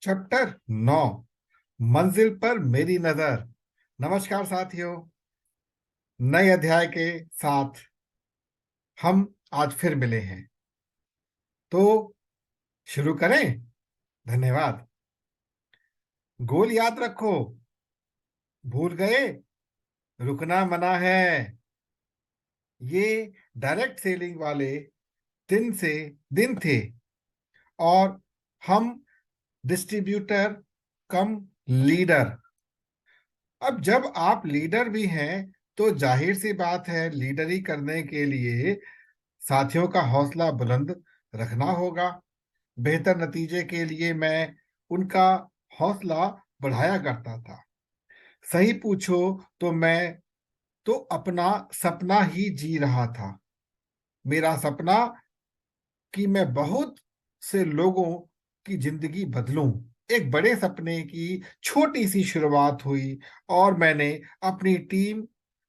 Chapter 9, मंजिल पर मेरी नजर। नमस्कार साथियों, नए अध्याय के साथ हम आज फिर मिले हैं। तो शुरू करें। धन्यवाद। गोल याद रखो। भूल गए? रुकना मना है। ये डायरेक्ट सेलिंग वाले दिन से दिन थे और हम डिस्ट्रीब्यूटर कम लीडर। अब जब आप लीडर भी हैं तो जाहिर सी बात है, लीडरी करने के लिए साथियों का हौसला बुलंद रखना होगा। बेहतर नतीजे के लिए मैं उनका हौसला बढ़ाया करता था। सही पूछो तो मैं तो अपना सपना ही जी रहा था। मेरा सपना कि मैं बहुत से लोगों की जिंदगी बदलूं। एक बड़े सपने की छोटी सी शुरुआत हुई और मैंने अपनी टीम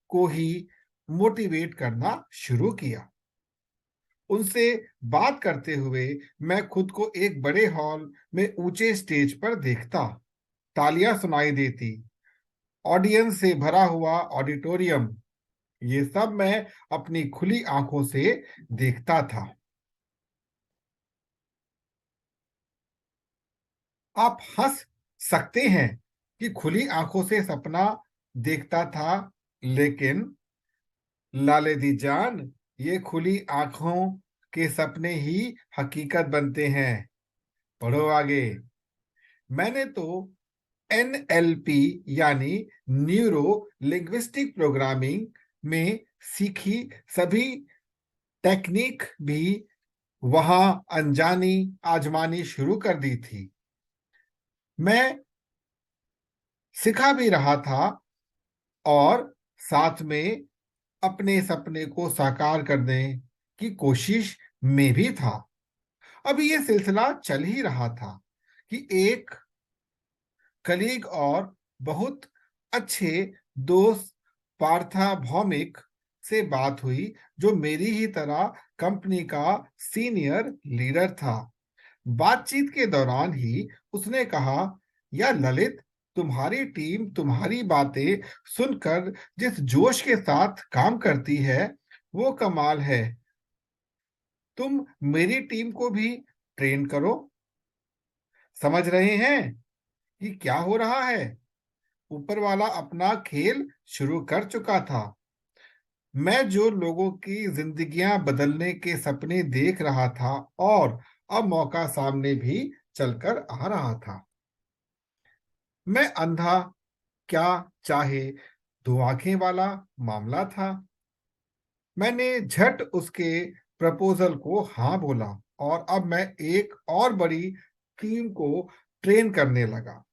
को ही मोटिवेट करना शुरू किया। उनसे बात करते हुए मैं खुद को एक बड़े हॉल में ऊंचे स्टेज पर देखता। तालियां सुनाई देती, ऑडियंस से भरा हुआ ऑडिटोरियम, ये सब मैं अपनी खुली आंखों से देखता था। आप हंस सकते हैं कि खुली आंखों से सपना देखता था, लेकिन लालेदी जान, ये खुली आंखों के सपने ही हकीकत बनते हैं। पढ़ो आगे। मैंने तो एनएलपी यानी न्यूरो लिंग्विस्टिक प्रोग्रामिंग में सीखी सभी टेक्निक भी वहां अनजानी आजमानी शुरू कर दी थी। मैं सिखा भी रहा था और साथ में अपने सपने को साकार करने की कोशिश में भी था। अभी ये सिलसिला चल ही रहा था कि एक कलीग और बहुत अच्छे दोस्त पार्था भौमिक से बात हुई, जो मेरी ही तरह कंपनी का सीनियर लीडर था। बातचीत के दौरान ही उसने कहा, यार ललित, तुम्हारी टीम तुम्हारी बातें सुनकर जिस जोश के साथ काम करती है वो कमाल है। तुम मेरी टीम को भी ट्रेन करो। समझ रहे हैं कि क्या हो रहा है? ऊपर वाला अपना खेल शुरू कर चुका था। मैं जो लोगों की जिंदगियां बदलने के सपने देख रहा था और अब मौका सामने भी चलकर आ रहा था। मैं अंधा क्या चाहे दो आंखें वाला मामला था। मैंने झट उसके प्रपोजल को हाँ बोला और अब मैं एक और बड़ी टीम को ट्रेन करने लगा।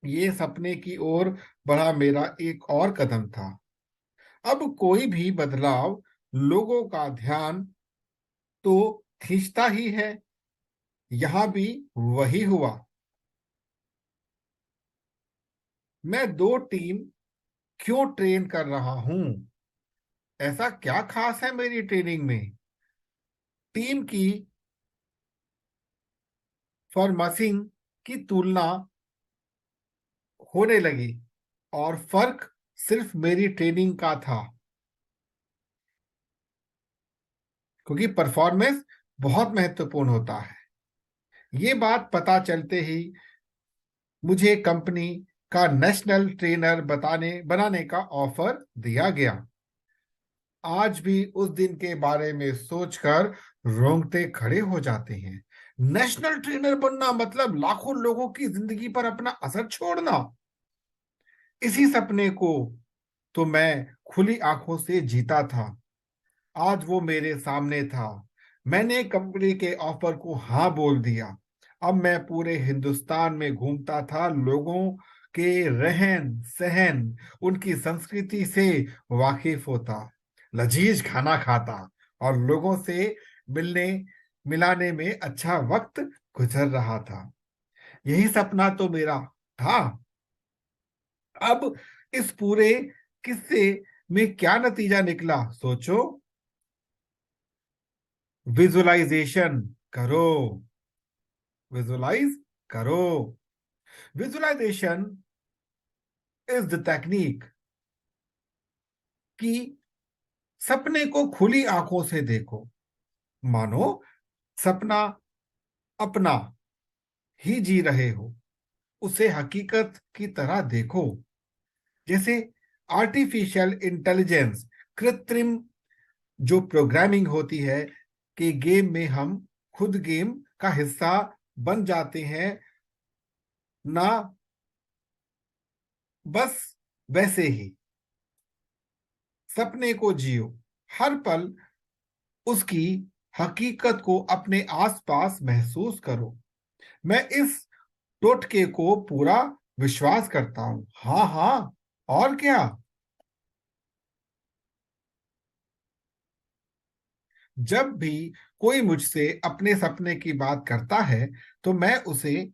ये सपने की ओर बढ़ा मेरा एक और कदम था। अब कोई भी बदलाव लोगों का ध्यान तो खींचता ही है। यहां भी वही हुआ। मैं दो टीम क्यों ट्रेन कर रहा हूं? ऐसा क्या खास है मेरी ट्रेनिंग में? टीम की फॉर्मेसिंग की तुलना होने लगी और फर्क सिर्फ मेरी ट्रेनिंग का था, क्योंकि परफॉर्मेंस बहुत महत्वपूर्ण होता है। ये बात पता चलते ही मुझे कंपनी का नेशनल ट्रेनर बनाने का ऑफर दिया गया। आज भी उस दिन के बारे में सोचकर रोंगटे खड़े हो जाते हैं। नेशनल ट्रेनर बनना मतलब लाखों लोगों की जिंदगी पर अपना असर छोड़ना। इसी सपने को तो मैं खुली आंखों से जीता था। आज वो मेरे सामने था। मैंने कंपनी के ऑफर को हाँ बोल दिया। अब मैं पूरे हिंदुस्तान में घूमता था, लोगों के रहन सहन, उनकी संस्कृति से वाकिफ होता, लजीज खाना खाता और लोगों से मिलने मिलाने में अच्छा वक्त गुजर रहा था। यही सपना तो मेरा था। अब इस पूरे किस्से में क्या नतीजा निकला, सोचो। विजुअलाइजेशन करो। विजुअलाइज करो। विजुअलाइजेशन इज द टेक्निक कि सपने को खुली आंखों से देखो, मानो सपना अपना ही जी रहे हो। उसे हकीकत की तरह देखो, जैसे आर्टिफिशियल इंटेलिजेंस, कृत्रिम जो प्रोग्रामिंग होती है कि गेम में हम खुद गेम का हिस्सा बन जाते हैं ना, बस वैसे ही सपने को जियो, हर पल उसकी हकीकत को अपने आसपास महसूस करो। मैं इस टोटके को पूरा विश्वास करता हूं। हाँ हाँ, और क्या। जब भी कोई मुझसे अपने सपने की बात करता है तो मैं उसे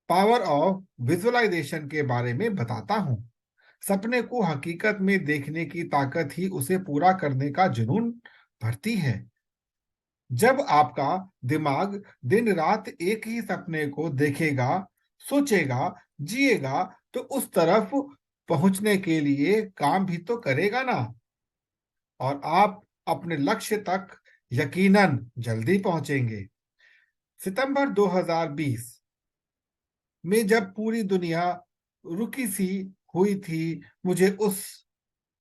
पावर ऑफ विजुअलाइजेशन के बारे में बताता हूँ। सपने को हकीकत में देखने की ताकत ही उसे पूरा करने का जुनून भरती है। जब आपका दिमाग दिन रात एक ही सपने को देखेगा, सोचेगा, जिएगा, तो उस तरफ पहुंचने के लिए काम भी तो करेगा ना। और आप अपने लक्ष्य तक यकीनन जल्दी पहुंचेंगे। सितंबर 2020 में जब पूरी दुनिया रुकी सी हुई थी, मुझे उस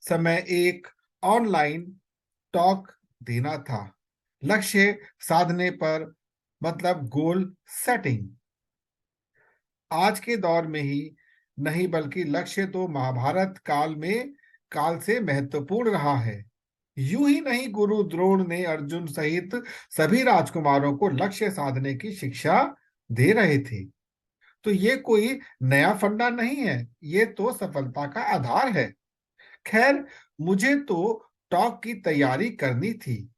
समय एक ऑनलाइन टॉक देना था। लक्ष्य साधने पर, मतलब गोल सेटिंग, आज के दौर में ही नहीं बल्कि लक्ष्य तो महाभारत काल से महत्वपूर्ण रहा है। यूं ही नहीं, गुरु द्रोण ने अर्जुन सहित सभी राजकुमारों को लक्ष्य साधने की शिक्षा दे रहे थे। तो ये कोई नया फंडा नहीं है, ये तो सफलता का आधार है। खैर, मुझे तो टॉक की तैयारी करनी थी,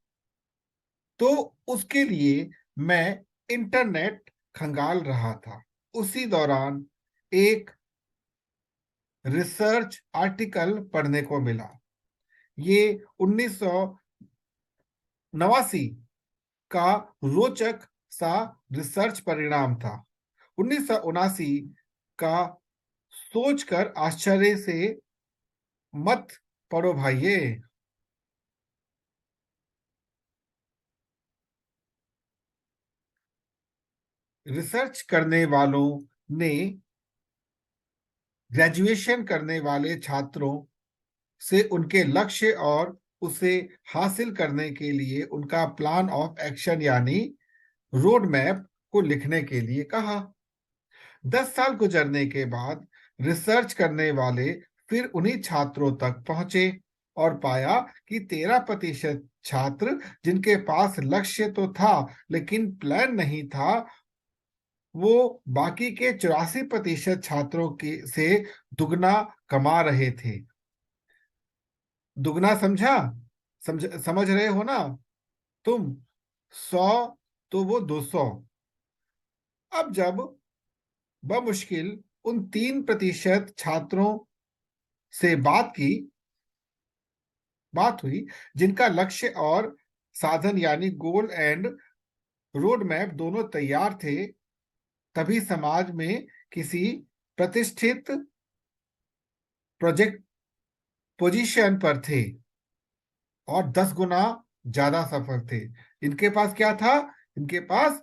तो उसके लिए मैं इंटरनेट खंगाल रहा था। उसी दौरान एक रिसर्च आर्टिकल पढ़ने को मिला। ये 1989 का रोचक सा रिसर्च परिणाम था। 1979 का सोचकर आश्चर्य से मत पड़ो भाइये। रिसर्च करने वालों ने ग्रेजुएशन करने वाले छात्रों से उनके लक्ष्य और उसे हासिल करने के लिए उनका प्लान ऑफ एक्शन यानी रोड मैप को लिखने के लिए कहा। 10 साल गुजरने के बाद रिसर्च करने वाले फिर उन्हीं छात्रों तक पहुंचे और पाया कि 13% छात्र जिनके पास लक्ष्य तो था लेकिन प्लान नहीं था, वो बाकी के 84% छात्रों के से दुगना कमा रहे थे। दुगना समझा? समझ रहे हो ना तुम? 100 तो वो 200। अब जब बमुश्किल उन 3% छात्रों से बात हुई जिनका लक्ष्य और साधन यानी गोल एंड रोड मैप दोनों तैयार थे, तभी समाज में किसी प्रतिष्ठित प्रोजेक्ट पोजीशन पर थे और 10 गुना ज्यादा सफल थे। इनके पास क्या था? इनके पास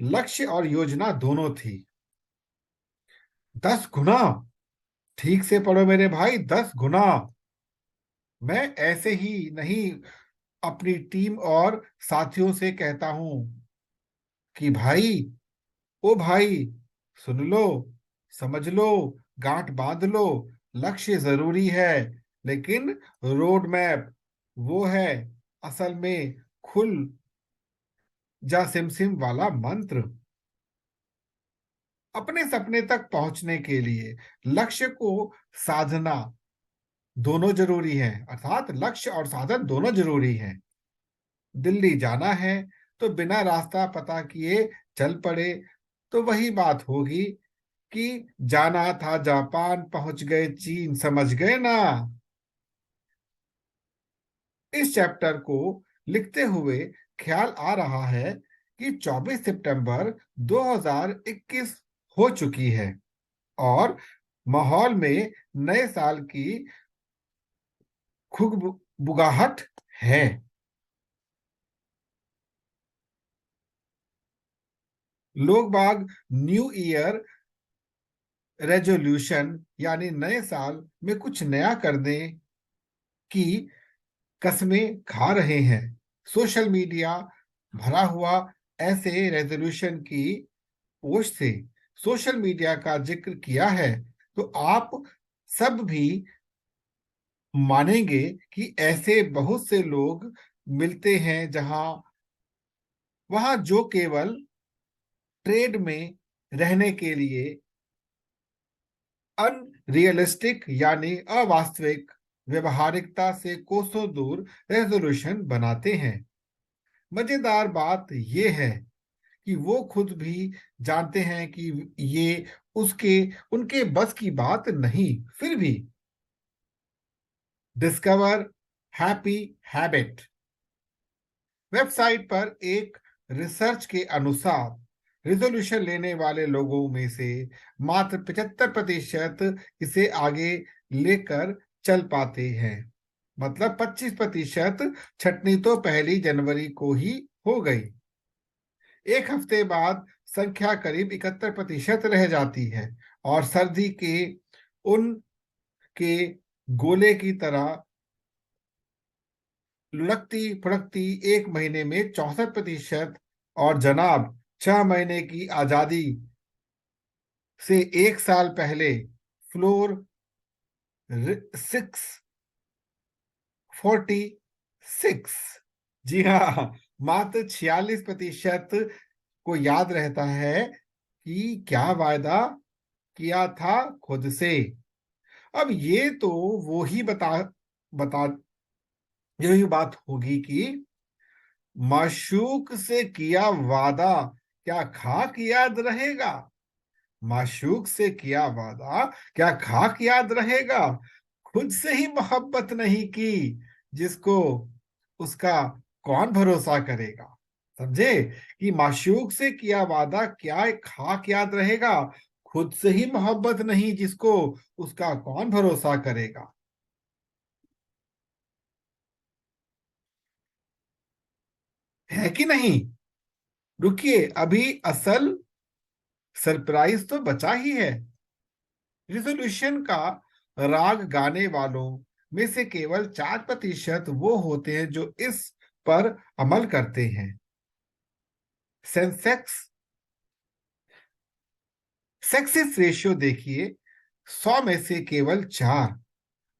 लक्ष्य और योजना दोनों थी। 10 गुना। ठीक से पढ़ो मेरे भाई, 10 गुना। मैं ऐसे ही नहीं अपनी टीम और साथियों से कहता हूं कि भाई, ओ भाई, सुन लो, समझ लो, गांठ बांध लो। लक्ष्य जरूरी है, लेकिन रोड मैप वो है असल में खुल जा सिम सिम वाला मंत्र। अपने सपने तक पहुंचने के लिए लक्ष्य को साधना दोनों जरूरी है, अर्थात लक्ष्य और साधन दोनों जरूरी है। दिल्ली जाना है तो बिना रास्ता पता किए चल पड़े तो वही बात होगी कि जाना था जापान, पहुंच गए चीन। समझ गए ना? इस चैप्टर को लिखते हुए ख्याल आ रहा है कि 24 सितंबर 2021 हो चुकी है और माहौल में नए साल की खुशबुगाहट है। लोग बाग न्यू ईयर रेजोल्यूशन यानी नए साल में कुछ नया करने की कस्में खा रहे हैं। सोशल मीडिया भरा हुआ ऐसे रेजोल्यूशन की पोस्ट से सोशल मीडिया का जिक्र किया है तो आप सब भी मानेंगे कि ऐसे बहुत से लोग मिलते हैं जहां वहां जो केवल ट्रेड में रहने के लिए अनरियलिस्टिक यानी अवास्तविक व्यवहारिकता से कोसों दूर रेजोल्यूशन बनाते हैं। मजेदार बात यह है कि वो खुद भी जानते हैं कि ये उसके उनके बस की बात नहीं। फिर भी डिस्कवर हैप्पी हैबिट वेबसाइट पर एक रिसर्च के अनुसार रिजोल्यूशन लेने वाले लोगों में से मात्र 75% इसे आगे लेकर चल पाते हैं। मतलब 25% छटनी तो 1 जनवरी को ही हो गई। एक हफ्ते बाद संख्या करीब 71% रह जाती है और सर्दी के उन के गोले की तरह लुढ़कती फुड़कती 1 महीने में 64%। और जनाब 6 महीने की आजादी से 1 साल पहले फ्लोर 646। जी हाँ, मात्र 46% को याद रहता है कि क्या वायदा किया था खुद से। अब ये तो वो ही बता बता यही बात होगी कि माशूक से किया वादा क्या खाक याद रहेगा। माशूक से किया वादा क्या खाक याद रहेगा। खुद से ही मोहब्बत नहीं की जिसको उसका कौन भरोसा करेगा। समझे कि माशूक से किया वादा क्या खाक याद रहेगा। खुद से ही मोहब्बत नहीं जिसको उसका कौन भरोसा करेगा। है कि नहीं। रुकिए, अभी असल सरप्राइज तो बचा ही है। रिजोल्यूशन का राग गाने वालों में से केवल 4% वो होते हैं जो इस पर अमल करते हैं। सेंसेक्स सक्सेस रेशियो देखिए, 100 में से केवल 4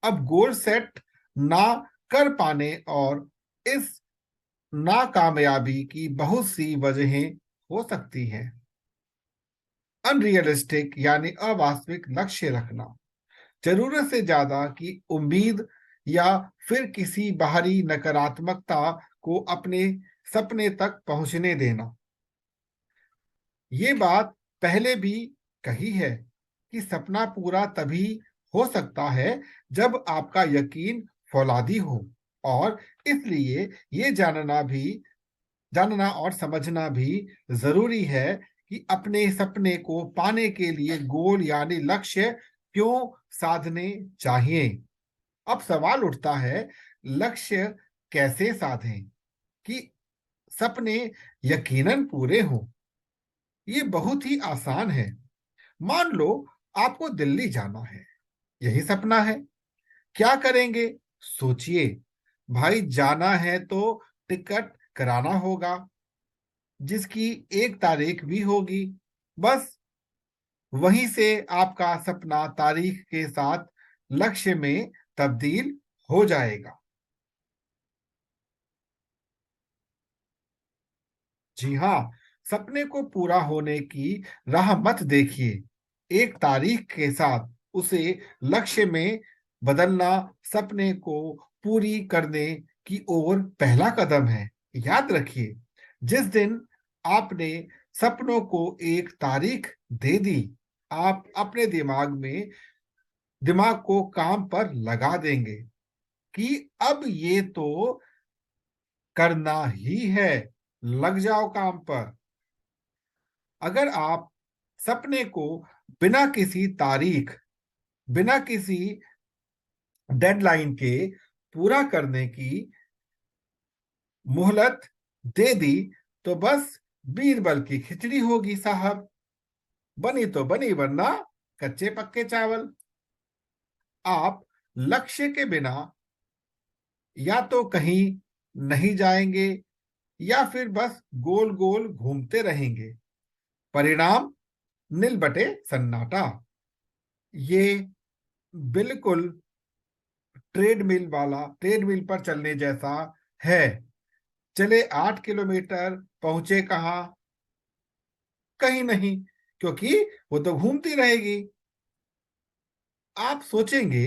अब गोल सेट ना कर पाने और इस नाकामयाबी की बहुत सी वजहें हो सकती हैं। अनरियलिस्टिक यानी अवास्तविक लक्ष्य रखना, जरूरत से ज्यादा की उम्मीद या फिर किसी बाहरी नकारात्मकता को अपने सपने तक पहुंचने देना। ये बात पहले भी कही है कि सपना पूरा तभी हो सकता है जब आपका यकीन फौलादी हो। और इसलिए ये जानना और समझना भी जरूरी है कि अपने सपने को पाने के लिए गोल यानी लक्ष्य क्यों साधने चाहिए। अब सवाल उठता है, लक्ष्य कैसे साधें कि सपने यकीनन पूरे हों। ये बहुत ही आसान है। मान लो आपको दिल्ली जाना है, यही सपना है। क्या करेंगे? सोचिए। भाई, जाना है तो टिकट कराना होगा जिसकी 1 तारीख भी होगी। बस वहीं से आपका सपना तारीख के साथ लक्ष्य में तब्दील हो जाएगा। जी हाँ, सपने को पूरा होने की राह मत देखिए। 1 तारीख के साथ उसे लक्ष्य में बदलना सपने को पूरी करने की ओर पहला कदम है। याद रखिए, जिस दिन आपने सपनों को 1 तारीख दे दी, आप अपने दिमाग को काम पर लगा देंगे कि अब ये तो करना ही है। लग जाओ काम पर। अगर आप सपने को बिना किसी तारीख, बिना किसी डेडलाइन के पूरा करने की मोहलत दे दी तो बस बीरबल की खिचड़ी होगी साहब। बनी तो बनी, वरना कच्चे पक्के चावल। आप लक्ष्य के बिना या तो कहीं नहीं जाएंगे या फिर बस गोल गोल घूमते रहेंगे। परिणाम नील बटे सन्नाटा। ये बिल्कुल ट्रेडमिल पर चलने जैसा है। चले 8 किलोमीटर, पहुंचे कहाँ? कहीं नहीं, क्योंकि वो तो घूमती रहेगी। आप सोचेंगे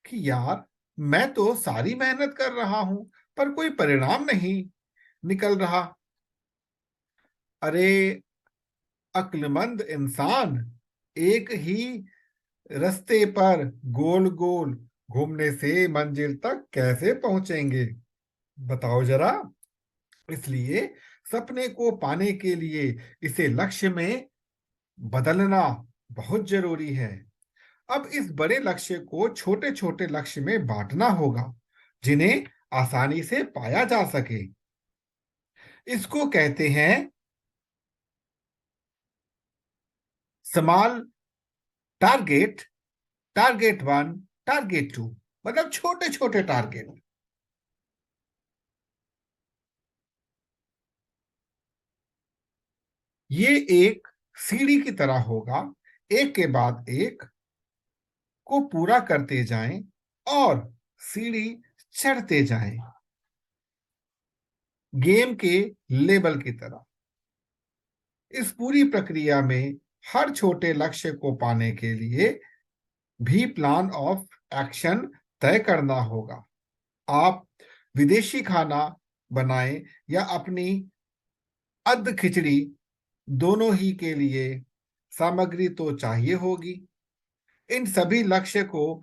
कि यार, मैं तो सारी मेहनत कर रहा हूं पर कोई परिणाम नहीं निकल रहा। अरे अक्लमंद इंसान, एक ही रास्ते पर गोल गोल घूमने से मंजिल तक कैसे पहुंचेंगे? बताओ जरा। इसलिए सपने को पाने के लिए इसे लक्ष्य में बदलना बहुत जरूरी है। अब इस बड़े लक्ष्य को छोटे छोटे लक्ष्य में बांटना होगा, जिन्हें आसानी से पाया जा सके। इसको कहते हैं स्मॉल टारगेट, टारगेट 1, टारगेट 2, मतलब छोटे छोटे टारगेट। ये एक सीढ़ी की तरह होगा, एक के बाद एक को पूरा करते जाएं और सीढ़ी चढ़ते जाएं, गेम के लेवल की तरह। इस पूरी प्रक्रिया में हर छोटे लक्ष्य को पाने के लिए भी प्लान ऑफ एक्शन तय करना होगा। आप विदेशी खाना बनाएं या अपनी अध खिचड़ी, दोनों ही के लिए सामग्री तो चाहिए होगी। इन सभी लक्ष्य को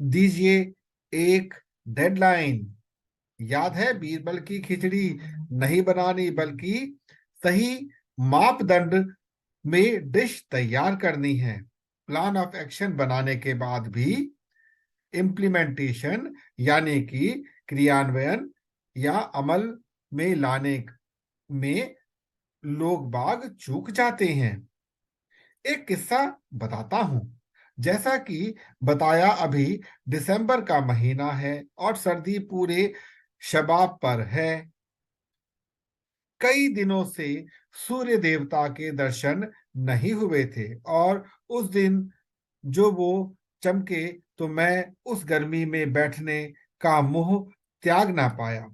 दीजिए एक डेडलाइन। याद है, बीरबल की खिचड़ी नहीं बनानी, बल्कि सही मापदंड में डिश तैयार करनी है। प्लान ऑफ एक्शन बनाने के बाद भी इम्प्लीमेंटेशन, यानी कि क्रियान्वयन या अमल में लाने में लोग बाग चूक जाते हैं। एक किस्सा बताता हूं। जैसा कि बताया, अभी दिसंबर का महीना है और सर्दी पूरे शबाब पर है। कई दिनों से सूर्य देवता के दर्शन नहीं हुए थे और उस दिन जो वो चमके तो मैं उस गर्मी में बैठने का मोह त्याग ना पाया।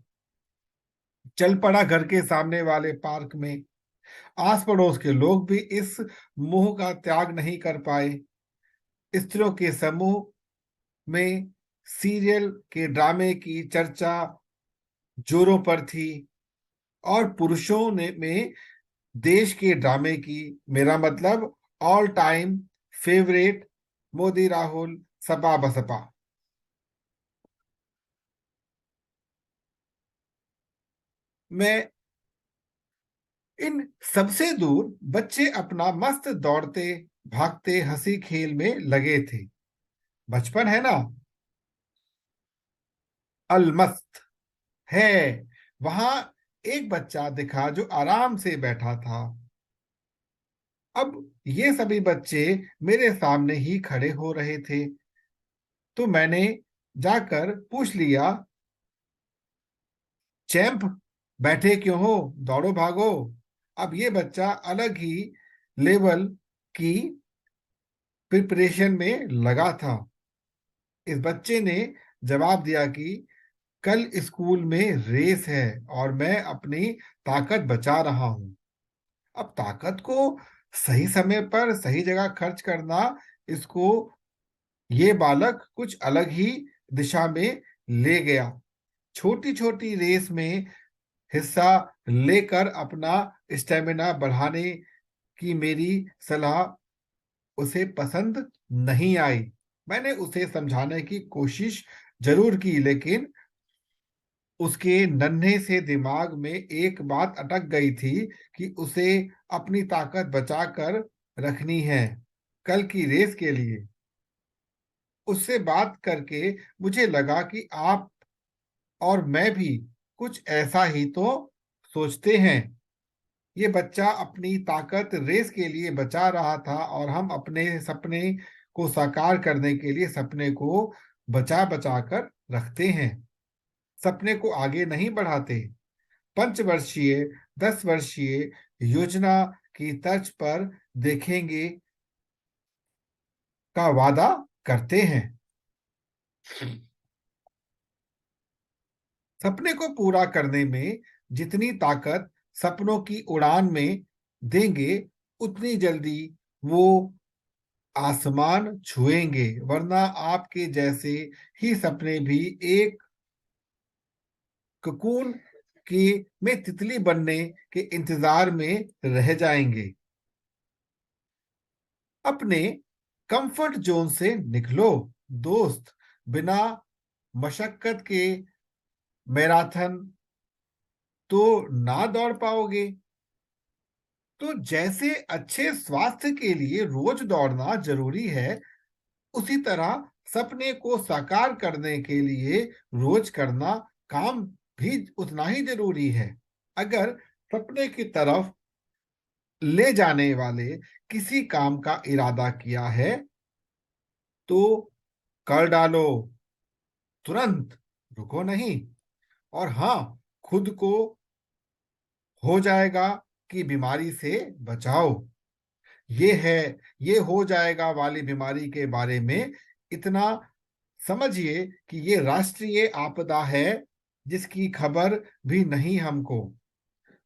चल पड़ा घर के सामने वाले पार्क में। आस पड़ोस के लोग भी इस मोह का त्याग नहीं कर पाए। स्त्रियों के समूह में सीरियल के ड्रामे की चर्चा जोरों पर थी और पुरुषों ने में देश के ड्रामे की, मेरा मतलब all time favourite, Modi Rahul Sapa Baspa. मैं इन सबसे दूर बच्चे अपना मस्त दौड़ते भागते हंसी खेल में लगे थे। बचपन है ना, अलमस्त है। वहां एक बच्चा दिखा जो आराम से बैठा था। अब ये सभी बच्चे मेरे सामने ही खड़े हो रहे थे, तो मैंने जाकर पूछ लिया, चैंप, बैठे क्यों हो? दौड़ो भागो। अब ये बच्चा अलग ही लेवल की प्रिपरेशन में लगा था। इस बच्चे ने जवाब दिया कि कल स्कूल में रेस है और मैं अपनी ताकत बचा रहा हूं। अब ताकत को सही समय पर सही जगह खर्च करना, इसको ये बालक कुछ अलग ही दिशा में ले गया। छोटी छोटी रेस में हिस्सा लेकर अपना स्टेमिना बढ़ाने की मेरी सलाह उसे पसंद नहीं आई। मैंने उसे समझाने की कोशिश जरूर की, लेकिन उसके नन्हे से दिमाग में एक बात अटक गई थी कि उसे अपनी ताकत बचाकर रखनी है कल की रेस के लिए। उससे बात करके मुझे लगा कि आप और मैं भी कुछ ऐसा ही तो सोचते हैं। ये बच्चा अपनी ताकत रेस के लिए बचा रहा था और हम अपने सपने को साकार करने के लिए सपने को बचा बचा कर रखते हैं, सपने को आगे नहीं बढ़ाते। पंचवर्षीय 10 वर्षीय योजना की तर्ज पर देखेंगे का वादा करते हैं। सपने को पूरा करने में जितनी ताकत सपनों की उड़ान में देंगे उतनी जल्दी वो आसमान छुएंगे, वरना आपके जैसे ही सपने भी एक ककून की में तितली बनने के इंतजार में रह जाएंगे। अपने कंफर्ट जोन से निकलो दोस्त, बिना मशक्कत के मैराथन तो ना दौड़ पाओगे। तो जैसे अच्छे स्वास्थ्य के लिए रोज दौड़ना जरूरी है, उसी तरह सपने को साकार करने के लिए रोज करना काम भी उतना ही जरूरी है। अगर सपने की तरफ ले जाने वाले किसी काम का इरादा किया है तो कर डालो, तुरंत रुको नहीं। और हाँ, खुद को हो जाएगा कि बीमारी से बचाओ। ये है, ये हो जाएगा वाली बीमारी के बारे में इतना समझिए कि ये राष्ट्रीय आपदा है जिसकी खबर भी नहीं हमको।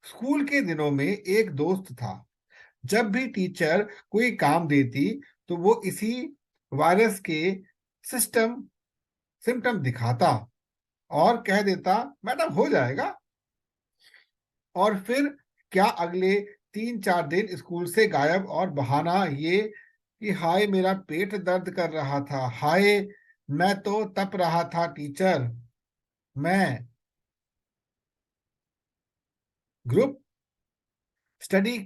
स्कूल के दिनों में एक दोस्त था, जब भी टीचर कोई काम देती तो वो इसी वायरस के सिस्टम सिम्टम दिखाता और कह देता मैडम हो जाएगा। और फिर क्या अगले 3-4 दिन स्कूल से गायब, और बहाना ये कि हाय मेरा पेट दर्द कर रहा था, हाय मैं तो तप रहा था टीचर। मैं ग्रुप स्टडी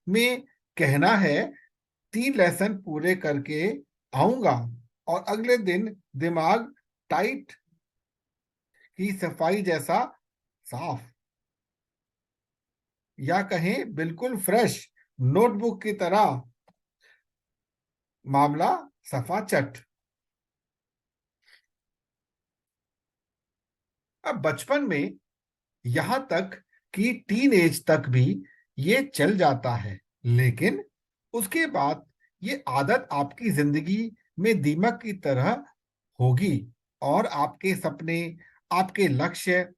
में कहना है 3 लेसन पूरे करके आऊंगा, और अगले दिन दिमाग टाइट की सफाई जैसा साफ, या कहें बिल्कुल फ्रेश नोटबुक की तरह, मामला सफा चट। अब बचपन में यहां तक कि टीन एज तक भी ये चल जाता है, लेकिन उसके बाद ये आदत आपकी जिंदगी में दीमक की तरह होगी और आपके सपने, आपके लक्ष्य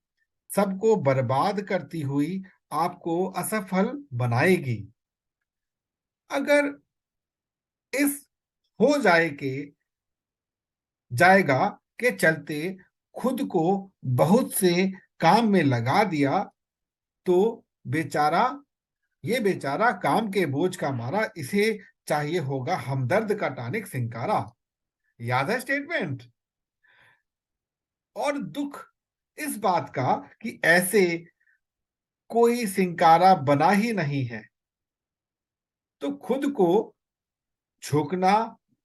सबको बर्बाद करती हुई आपको असफल बनाएगी। अगर इस हो जाएगा के चलते खुद को बहुत से काम में लगा दिया तो बेचारा, ये बेचारा काम के बोझ का मारा, इसे चाहिए होगा हमदर्द का टॉनिक सिंकारा। याद है स्टेटमेंट? और दुख इस बात का कि ऐसे कोई सिंकारा बना ही नहीं है। तो खुद को झोंकना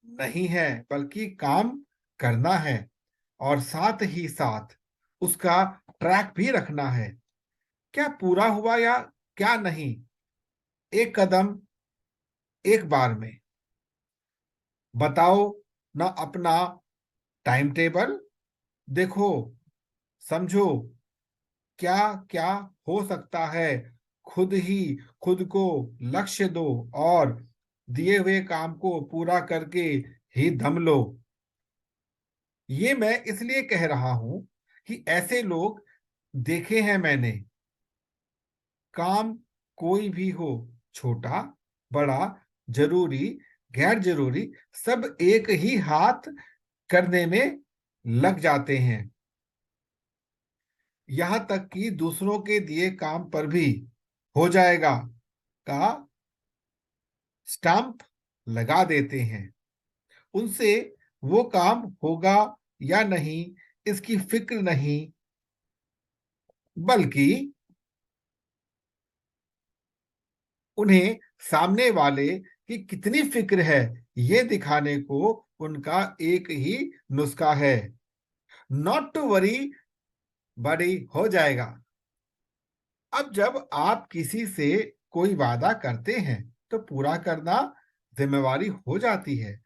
नहीं है बल्कि काम करना है, और साथ ही साथ उसका ट्रैक भी रखना है। क्या पूरा हुआ या क्या नहीं, एक कदम एक बार में। बताओ ना अपना टाइम टेबल, देखो, समझो क्या क्या हो सकता है। खुद ही खुद को लक्ष्य दो और दिए हुए काम को पूरा करके ही दम लो। ये मैं इसलिए कह रहा हूं कि ऐसे लोग देखे हैं मैंने। काम कोई भी हो, छोटा बड़ा, जरूरी गैर जरूरी, सब एक ही हाथ करने में लग जाते हैं। यहां तक कि दूसरों के दिए काम पर भी हो जाएगा का स्टैंप लगा देते हैं। उनसे वो काम होगा या नहीं इसकी फिक्र नहीं, बल्कि उन्हें सामने वाले की कितनी फिक्र है ये दिखाने को उनका एक ही नुस्खा है। नॉट टू वरी बड़ी हो जाएगा। अब जब आप किसी से कोई वादा करते हैं तो पूरा करना जिम्मेवारी हो जाती है।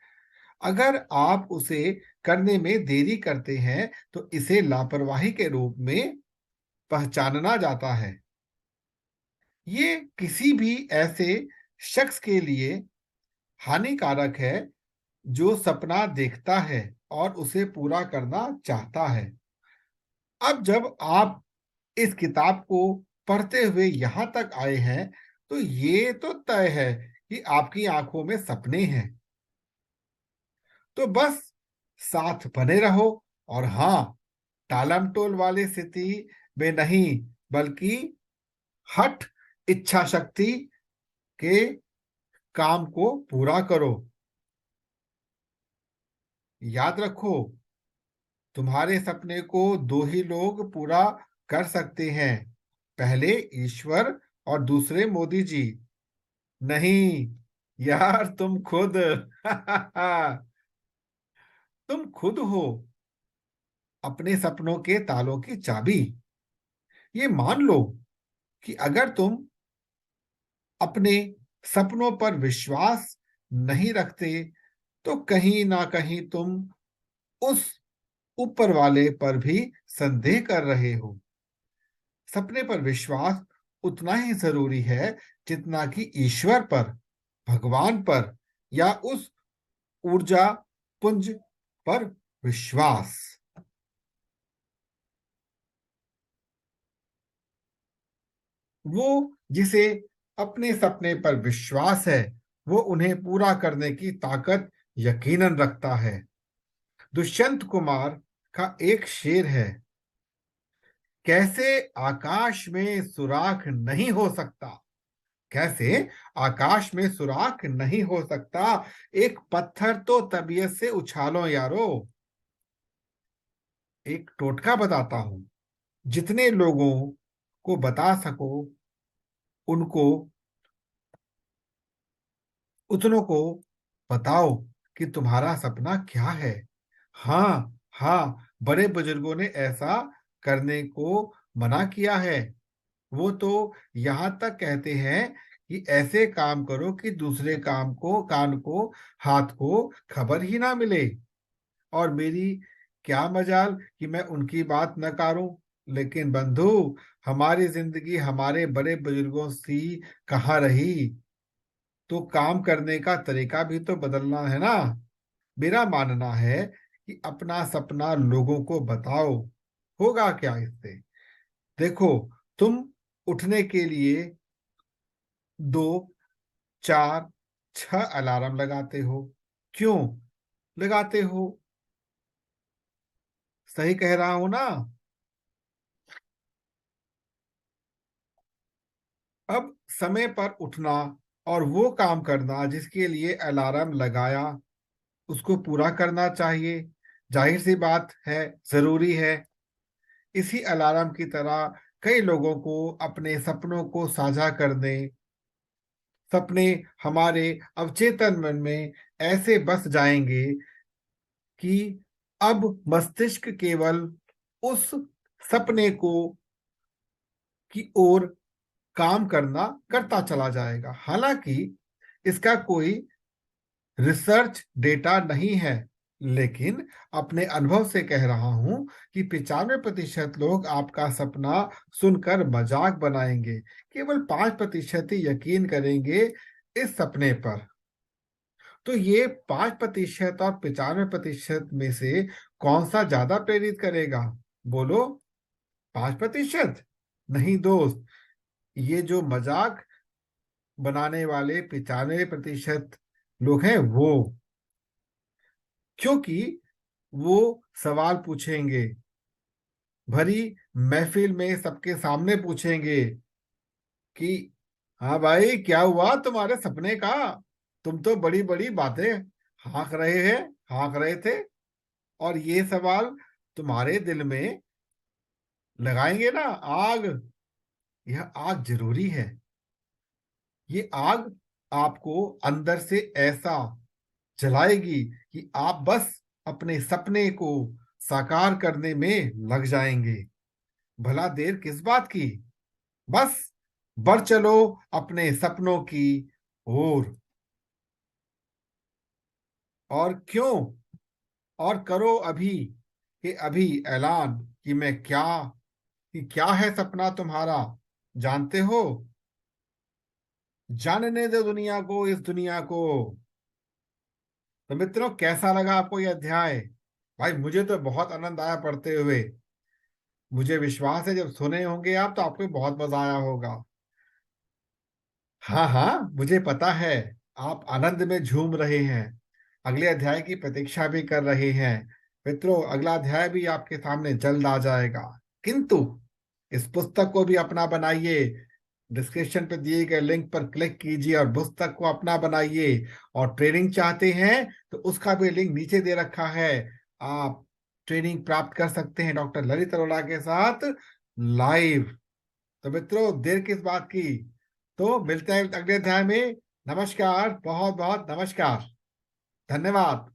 अगर आप उसे करने में देरी करते हैं तो इसे लापरवाही के रूप में पहचाना जाता है। ये किसी भी ऐसे शख्स के लिए हानिकारक है जो सपना देखता है और उसे पूरा करना चाहता है। अब जब आप इस किताब को पढ़ते हुए यहां तक आए हैं तो ये तो तय है कि आपकी आंखों में सपने हैं। तो बस साथ बने रहो। और हाँ, टालम टोल वाली स्थिति में नहीं, बल्कि हठ इच्छा शक्ति के काम को पूरा करो। याद रखो, तुम्हारे सपने को दो ही लोग पूरा कर सकते हैं, पहले ईश्वर और दूसरे मोदी जी। नहीं यार, तुम खुद तुम खुद हो अपने सपनों के तालों की चाबी। ये मान लो कि अगर तुम अपने सपनों पर विश्वास नहीं रखते तो कहीं ना कहीं तुम उस ऊपर वाले पर भी संदेह कर रहे हो। सपने पर विश्वास उतना ही जरूरी है जितना कि ईश्वर पर, भगवान पर या उस ऊर्जा पुंज पर विश्वास। वो जिसे अपने सपने पर विश्वास है वो उन्हें पूरा करने की ताकत यकीनन रखता है। दुष्यंत कुमार का एक शेर है, कैसे आकाश में सुराख नहीं हो सकता। कैसे आकाश में सुराख नहीं हो सकता, एक पत्थर तो तबीयत से उछालो यारो। एक टोटका बताता हूं, जितने लोगों को बता सको उनको उतनों को बताओ कि तुम्हारा सपना क्या है। हाँ हाँ, बड़े बुजुर्गों ने ऐसा करने को मना किया है। वो तो यहाँ तक कहते हैं कि ऐसे काम करो कि दूसरे काम को, कान को, हाथ को खबर ही ना मिले। और मेरी क्या मजाल कि मैं उनकी बात न कारूं। लेकिन बंधु, हमारी जिंदगी हमारे बड़े बुजुर्गों सी कहाँ रही। तो काम करने का तरीका भी तो बदलना है ना। मेरा मानना है कि अपना सपना लोगों को बताओ। होगा क्या इससे? देखो, तुम उठने के लिए 2, 4, 6 अलार्म लगाते हो। क्यों लगाते हो? सही कह रहा हूं ना? अब समय पर उठना और वो काम करना जिसके लिए अलार्म लगाया उसको पूरा करना चाहिए। जाहिर सी बात है, जरूरी है। इसी अलार्म की तरह कई लोगों को अपने सपनों को साझा करने, सपने हमारे अवचेतन मन में ऐसे बस जाएंगे कि अब मस्तिष्क केवल उस सपने को की ओर काम करना करता चला जाएगा। हालांकि इसका कोई रिसर्च डेटा नहीं है, लेकिन अपने अनुभव से कह रहा हूं कि 95% लोग आपका सपना सुनकर मजाक बनाएंगे। केवल 5% ही यकीन करेंगे इस सपने पर। तो ये 5% और 95% में से कौन सा ज्यादा प्रेरित करेगा? बोलो। 5%? नहीं दोस्त, ये जो मजाक बनाने वाले 95% लोग हैं वो। क्योंकि वो सवाल पूछेंगे, भरी महफिल में सबके सामने पूछेंगे कि हाँ भाई, क्या हुआ तुम्हारे सपने का? तुम तो बड़ी बड़ी बातें हाँक रहे थे। और ये सवाल तुम्हारे दिल में लगाएंगे ना आग। यह आग जरूरी है। ये आग आपको अंदर से ऐसा जलाएगी कि आप बस अपने सपने को साकार करने में लग जाएंगे। भला देर किस बात की, बस बढ़ चलो अपने सपनों की ओर। और क्यों, और करो अभी कि अभी ऐलान कि मैं क्या, कि क्या है सपना तुम्हारा, जानते हो? जानने दो दुनिया को, इस दुनिया को। तो मित्रों, कैसा लगा आपको यह अध्याय? भाई मुझे तो बहुत आनंद आया पढ़ते हुए। मुझे विश्वास है जब सुने होंगे आप तो आपको भी बहुत मजा आया होगा। हाँ हाँ, मुझे पता है। आप आनंद में झूम रहे हैं, अगले अध्याय की प्रतीक्षा भी कर रहे हैं। मित्रों, अगला अध्याय भी आपके सामने जल्द आ जाएगा। किंतु इस पुस्तक को भी अपना बनाइए। डिस्क्रिप्शन पे दिए गए लिंक पर क्लिक कीजिए और पुस्तक को अपना बनाइए। और ट्रेनिंग चाहते हैं तो उसका भी लिंक नीचे दे रखा है। आप ट्रेनिंग प्राप्त कर सकते हैं डॉक्टर ललित अरोड़ा के साथ लाइव। तो मित्रों, देर किस बात की, तो मिलते हैं अगले अध्याय में। नमस्कार, बहुत बहुत नमस्कार। धन्यवाद।